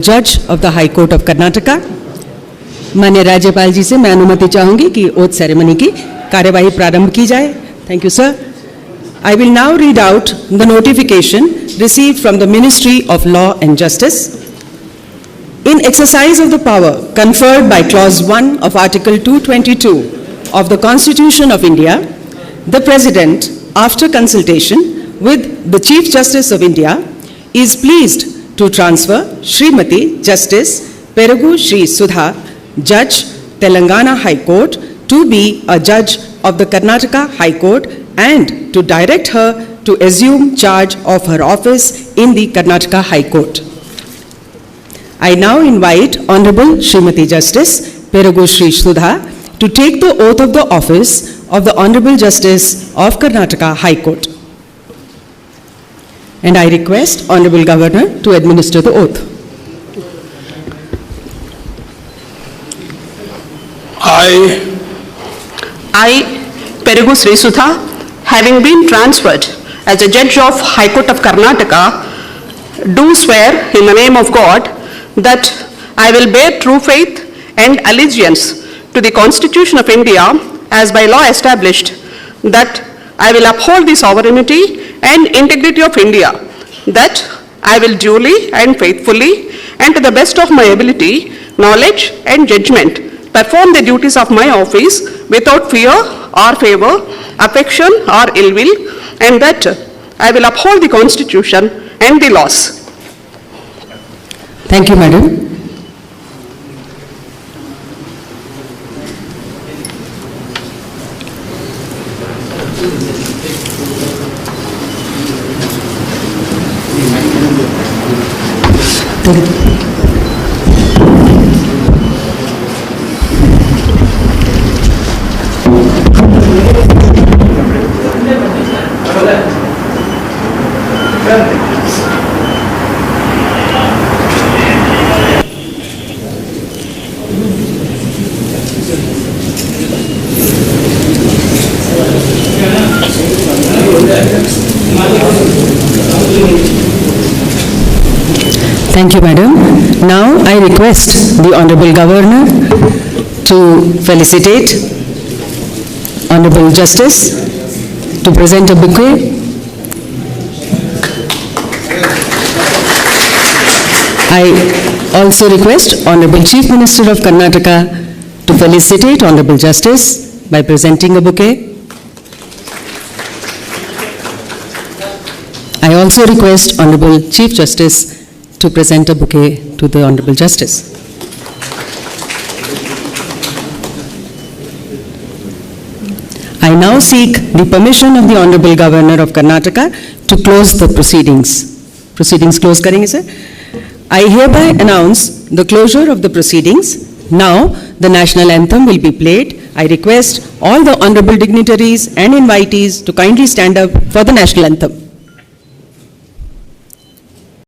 जज of the high court of Karnataka. माननीय राज्यपाल जी से मैं अनुमति चाहूंगी कि ओथ सेरेमनी की कार्यवाही प्रारंभ की जाए। Thank you sir. I will now read out the notification received from the Ministry of Law and Justice. In exercise of the power conferred by Clause 1 of Article 222 of the Constitution of India, the President, after consultation with the Chief Justice of India, is pleased to transfer Srimati Justice Perugu Sri Sudha, Judge, Telangana High Court, to be a judge of the Karnataka High Court and to direct her to assume charge of her office in the Karnataka High Court. I now invite Honorable Srimati Justice Perugu Sri Sudha to take the oath of the office of the Honorable Justice of Karnataka High Court. And I request Honorable Governor to administer the oath. I, Perugu Sri Sudha, having been transferred as a judge of High Court of Karnataka, do swear in the name of God that I will bear true faith and allegiance to the Constitution of India as by law established, that I will uphold the sovereignty and integrity of India, that I will duly and faithfully and to the best of my ability, knowledge and judgment perform the duties of my office without fear or favor, affection or ill will, and that I will uphold the Constitution and the laws. Thank you, Madam. Thank you, Madam. Now I request the Honorable Governor to felicitate Honorable Justice, to present a bouquet. I also request Honorable Chief Minister of Karnataka to felicitate Honorable Justice by presenting a bouquet. I also request Honorable Chief Justice to present a bouquet to the Honorable Justice. I now seek the permission of the Honorable Governor of Karnataka to close the proceedings. Proceedings close karenge, sir. I hereby announce the closure of the proceedings. Now the national anthem will be played. I request all the honorable dignitaries and invitees to kindly stand up for the national anthem.